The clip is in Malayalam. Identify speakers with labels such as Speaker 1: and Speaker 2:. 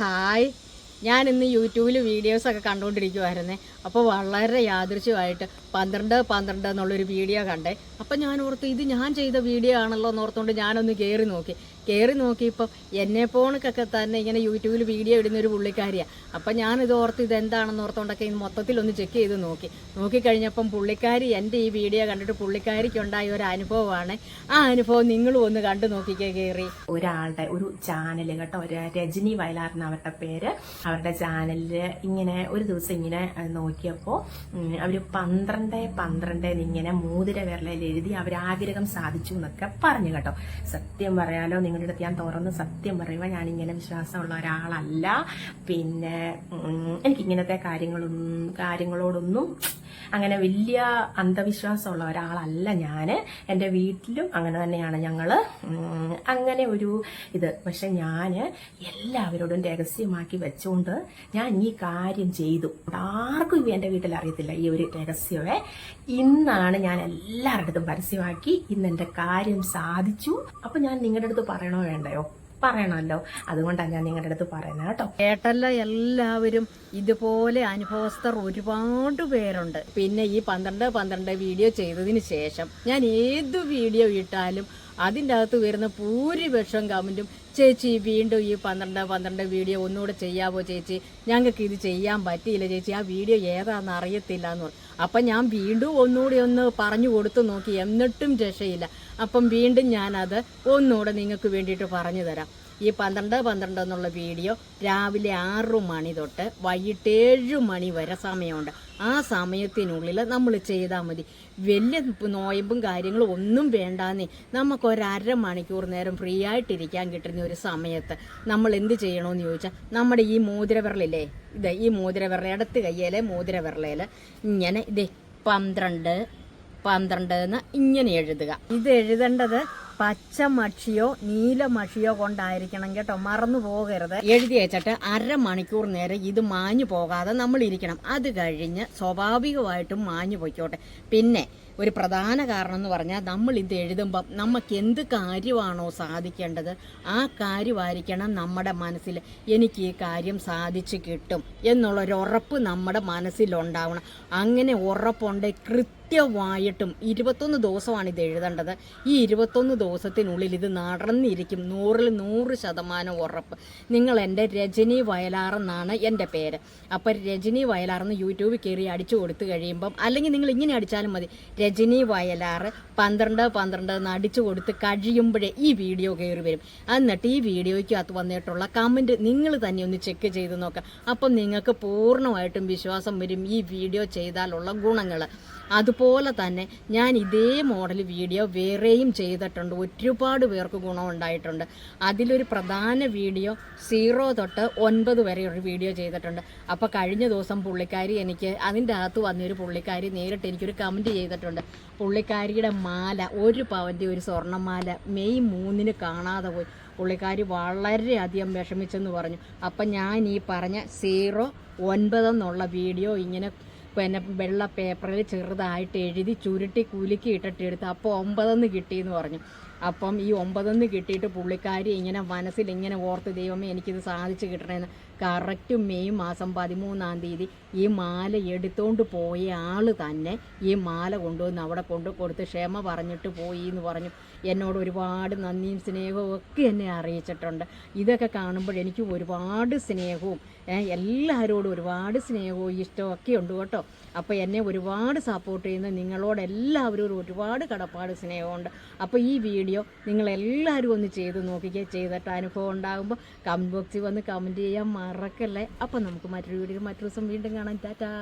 Speaker 1: ഹായ്, ഞാൻ ഇന്ന് യൂട്യൂബിൽ വീഡിയോസൊക്കെ കണ്ടുകൊണ്ടിരിക്കുമായിരുന്നേ. അപ്പോൾ വളരെ യാദൃശ്യമായിട്ട് 12 എന്നുള്ളൊരു വീഡിയോ കണ്ടേ. അപ്പം ഞാൻ ഓർത്തു ഇത് ഞാൻ ചെയ്ത വീഡിയോ ആണല്ലോ എന്ന് ഓർത്തുകൊണ്ട് ഞാനൊന്ന് കയറി നോക്കിയപ്പം എന്നെപ്പോണക്കൊക്കെ തന്നെ ഇങ്ങനെ യൂട്യൂബിൽ വീഡിയോ ഇടുന്നൊരു പുള്ളിക്കാരിയാണ്. അപ്പം ഞാനിത് ഓർത്ത് ഇതെന്താണെന്ന് ഓർത്തുകൊണ്ടൊക്കെ ഇത് മൊത്തത്തിലൊന്ന് ചെക്ക് ചെയ്ത് നോക്കിക്കഴിഞ്ഞപ്പം പുള്ളിക്കാരി എൻ്റെ ഈ വീഡിയോ കണ്ടിട്ട് പുള്ളിക്കാരിക്കുണ്ടായ ഒരു അനുഭവമാണ്. ആ അനുഭവം നിങ്ങളും ഒന്ന് കണ്ടു നോക്കിക്കേ. കയറി
Speaker 2: ഒരാളുടെ ഒരു ചാനൽ കേട്ടോ, രജനി വയലാർ അവരുടെ പേര്. അവരുടെ ചാനലിൽ ഇങ്ങനെ ഒരു ദിവസം ഇങ്ങനെ നോക്കിയപ്പോൾ അവർ 12 ഇങ്ങനെ മോതിര വിരലിൽ എഴുതി അവരാഗ്രഹം സാധിച്ചു എന്നൊക്കെ പറഞ്ഞു കേട്ടോ. സത്യം പറയാലോ, നിങ്ങളുടെ അടുത്ത് ഞാൻ തുറന്ന് സത്യം പറയുമ്പോൾ ഞാനിങ്ങനെ വിശ്വാസമുള്ള ഒരാളല്ല. പിന്നെ എനിക്കിങ്ങനത്തെ കാര്യങ്ങളോടൊന്നും അങ്ങനെ വലിയ അന്ധവിശ്വാസമുള്ള ഒരാളല്ല ഞാൻ. എൻ്റെ വീട്ടിലും അങ്ങനെ തന്നെയാണ് ഞങ്ങൾ. അങ്ങനെ ഒരു ഇത് പക്ഷെ ഞാൻ എല്ലാവരോടും രഹസ്യമാക്കി വെച്ചുകൊണ്ട് ഞാൻ ഈ കാര്യം ചെയ്തു. ആർക്കും ഇവ എൻ്റെ വീട്ടിൽ അറിയത്തില്ല ഈ ഒരു രഹസ്യമേ. ഇന്നാണ് ഞാൻ എല്ലാവരുടെ അടുത്തും പരസ്യമാക്കി. ഇന്ന് എൻ്റെ കാര്യം സാധിച്ചു. അപ്പൊ ഞാൻ നിങ്ങളുടെ അടുത്ത് പറയണോ വേണ്ടയോ? പറയണമല്ലോ. അതുകൊണ്ടാണ് ഞാൻ നിങ്ങളുടെ അടുത്ത് പറയുന്നത് കേട്ടോ.
Speaker 1: കേട്ടല്ലോ, എല്ലാവരും ഇതുപോലെ അനുഭവസ്ഥർ ഒരുപാട് പേരുണ്ട്. പിന്നെ ഈ 12 വീഡിയോ ചെയ്തതിന് ശേഷം ഞാൻ ഏത് വീഡിയോ ഇട്ടാലും അതിൻ്റെ അകത്ത് വരുന്ന ഭൂരിപക്ഷം കമൻറ്റും, ചേച്ചി വീണ്ടും ഈ 12 വീഡിയോ ഒന്നുകൂടെ ചെയ്യാവോ ചേച്ചി, ഞങ്ങൾക്ക് ഇത് ചെയ്യാൻ പറ്റിയില്ല ചേച്ചി, ആ വീഡിയോ ഏതാണെന്ന് അറിയത്തില്ല എന്ന് പറഞ്ഞു. അപ്പം ഞാൻ വീണ്ടും ഒന്നുകൂടി ഒന്ന് പറഞ്ഞു കൊടുത്തു നോക്കി, എന്നിട്ടും രക്ഷയില്ല. അപ്പം വീണ്ടും ഞാനത് ഒന്നുകൂടെ നിങ്ങൾക്ക് വേണ്ടിയിട്ട് പറഞ്ഞു തരാം. ഈ 12 എന്നുള്ള വീഡിയോ രാവിലെ 6 മണി തൊട്ട് വൈകിട്ട് 7 മണി വരെ സമയമുണ്ട്. ആ സമയത്തിനുള്ളിൽ നമ്മൾ ചെയ്താൽ മതി. വലിയ നോയമ്പും കാര്യങ്ങളും ഒന്നും വേണ്ടാന്നേ. നമുക്കൊരു മണിക്കൂർ നേരം ഫ്രീ ആയിട്ടിരിക്കാൻ കിട്ടുന്ന ഒരു സമയത്ത് നമ്മൾ എന്ത് ചെയ്യണമെന്ന് ചോദിച്ചാൽ, നമ്മുടെ ഈ മോതിരവിരലില്ലേ, ഈ മോതിരവിരൽ ഇടത്ത് കയ്യിലെ മോതിരവിരലിൽ ഇങ്ങനെ 12 എന്ന് ഇങ്ങനെ എഴുതുക. ഇത് എഴുതേണ്ടത് പച്ച മഷിയോ നീല മഷിയോ കൊണ്ടായിരിക്കണം കേട്ടോ, മറന്നു പോകരുത്. എഴുതി വെച്ചിട്ട് 1/2 മണിക്കൂർ നേരം ഇത് മാഞ്ഞു പോകാതെ നമ്മൾ ഇരിക്കണം. അത് കഴിഞ്ഞ് സ്വാഭാവികമായിട്ടും മാഞ്ഞു പോയിക്കോട്ടെ. പിന്നെ ഒരു പ്രധാന കാരണം എന്ന് പറഞ്ഞാൽ, നമ്മൾ ഇത് എഴുതുമ്പം നമുക്ക് എന്ത് കാര്യമാണോ സാധിക്കേണ്ടത് ആ കാര്യമായിരിക്കണം നമ്മുടെ മനസ്സിൽ. എനിക്ക് ഈ കാര്യം സാധിച്ചു കിട്ടും എന്നുള്ളൊരു ഉറപ്പ് നമ്മുടെ മനസ്സിലുണ്ടാവണം. അങ്ങനെ ഉറപ്പുണ്ടെങ്കിൽ കൃത്യമായിട്ടും 21 ദിവസമാണ് ഇത് എഴുതേണ്ടത്. ഈ 21 ദിവസത്തിനുള്ളിൽ ഇത് നടന്നിരിക്കും. 100% ഉറപ്പ്. നിങ്ങൾ എൻ്റെ രജനി വയലാർ എന്നാണ് എൻ്റെ പേര്. അപ്പം രജനി വയലാർ എന്ന് യൂട്യൂബിൽ കയറി അടിച്ചു കൊടുത്തു കഴിയുമ്പം, അല്ലെങ്കിൽ നിങ്ങൾ ഇങ്ങനെ അടിച്ചാലും മതി, രജനി വയലാർ 12 എന്ന് അടിച്ചു കൊടുത്ത് കഴിയുമ്പോഴേ ഈ വീഡിയോ കയറി വരും. എന്നിട്ട് ഈ വീഡിയോയ്ക്കകത്ത് വന്നിട്ടുള്ള കമൻറ്റ് നിങ്ങൾ തന്നെ ഒന്ന് ചെക്ക് ചെയ്ത് നോക്കാം. അപ്പം നിങ്ങൾക്ക് പൂർണ്ണമായിട്ടും വിശ്വാസം വരും ഈ വീഡിയോ ചെയ്താലുള്ള ഗുണങ്ങൾ. അതുപോലെ തന്നെ ഞാൻ ഇതേ മോഡൽ വീഡിയോ വേറെയും ചെയ്തിട്ടുണ്ട്. ഒരുപാട് പേർക്ക് ഗുണമുണ്ടായിട്ടുണ്ട്. അതിലൊരു പ്രധാന വീഡിയോ 0 തൊട്ട് 9 വരെ ഒരു വീഡിയോ ചെയ്തിട്ടുണ്ട്. അപ്പോൾ കഴിഞ്ഞ ദിവസം പുള്ളിക്കാരി എനിക്ക് അതിൻ്റെ അകത്ത് വന്നൊരു പുള്ളിക്കാരി നേരിട്ട് എനിക്കൊരു കമൻറ്റ് ചെയ്തിട്ടുണ്ട്. പുള്ളിക്കാരിയുടെ മാല, 1 പവൻ്റെ ഒരു സ്വർണ്ണമാല മെയ് 3 കാണാതെ പോയി. പുള്ളിക്കാരി വളരെയധികം വിഷമിച്ചെന്ന് പറഞ്ഞു. അപ്പം ഞാൻ ഈ പറഞ്ഞ 0-9 എന്നുള്ള വീഡിയോ ഇങ്ങനെ പിന്നെ വെള്ള പേപ്പറിൽ ചെറുതായിട്ട് എഴുതി ചുരുട്ടി കുലുക്കി ഇട്ടിട്ടെടുത്ത് അപ്പോൾ 9 കിട്ടിയെന്ന് പറഞ്ഞു. അപ്പം ഈ 9 കിട്ടിയിട്ട് പുള്ളിക്കാരി ഇങ്ങനെ മനസ്സിൽ ഇങ്ങനെ ഓർത്ത്, ദൈവമേ എനിക്കിത് സാധിച്ചു കിട്ടണമെന്ന്. കറക്റ്റ് മെയ് മാസം 13-ാം തീയതി ഈ മാല എടുത്തുകൊണ്ട് പോയ ആൾ തന്നെ ഈ മാല കൊണ്ടുവന്ന് അവിടെ കൊടുത്ത് ക്ഷമ പറഞ്ഞിട്ട് പോയി എന്ന് പറഞ്ഞു. എന്നോട് ഒരുപാട് നന്ദിയും സ്നേഹവും ഒക്കെ എന്നെ അറിയിച്ചിട്ടുണ്ട്. ഇതൊക്കെ കാണുമ്പോൾ എനിക്ക് ഒരുപാട് സ്നേഹവും എല്ലാവരോടും ഒരുപാട് സ്നേഹവും ഇഷ്ടവും ഒക്കെ ഉണ്ട് കേട്ടോ. അപ്പോൾ എന്നെ ഒരുപാട് സപ്പോർട്ട് ചെയ്യുന്ന നിങ്ങളോടെല്ലാവരോടും ഒരുപാട് കടപ്പാട് സ്നേഹമുണ്ട്. അപ്പോൾ ഈ വീഡിയോ നിങ്ങളെല്ലാവരും ഒന്ന് ചെയ്ത് നോക്കിക്കേ. ചെയ്തിട്ട് അനുഭവം ഉണ്ടാകുമ്പോൾ കമൻറ്റ് ബോക്സിൽ വന്ന് കമൻറ്റ് ചെയ്യാൻ മറക്കല്ലേ. അപ്പം നമുക്ക് മറ്റൊരു വീഡിയോ മറ്റൊരു ദിവസം വീണ്ടും കാണാം. ടാറ്റാ.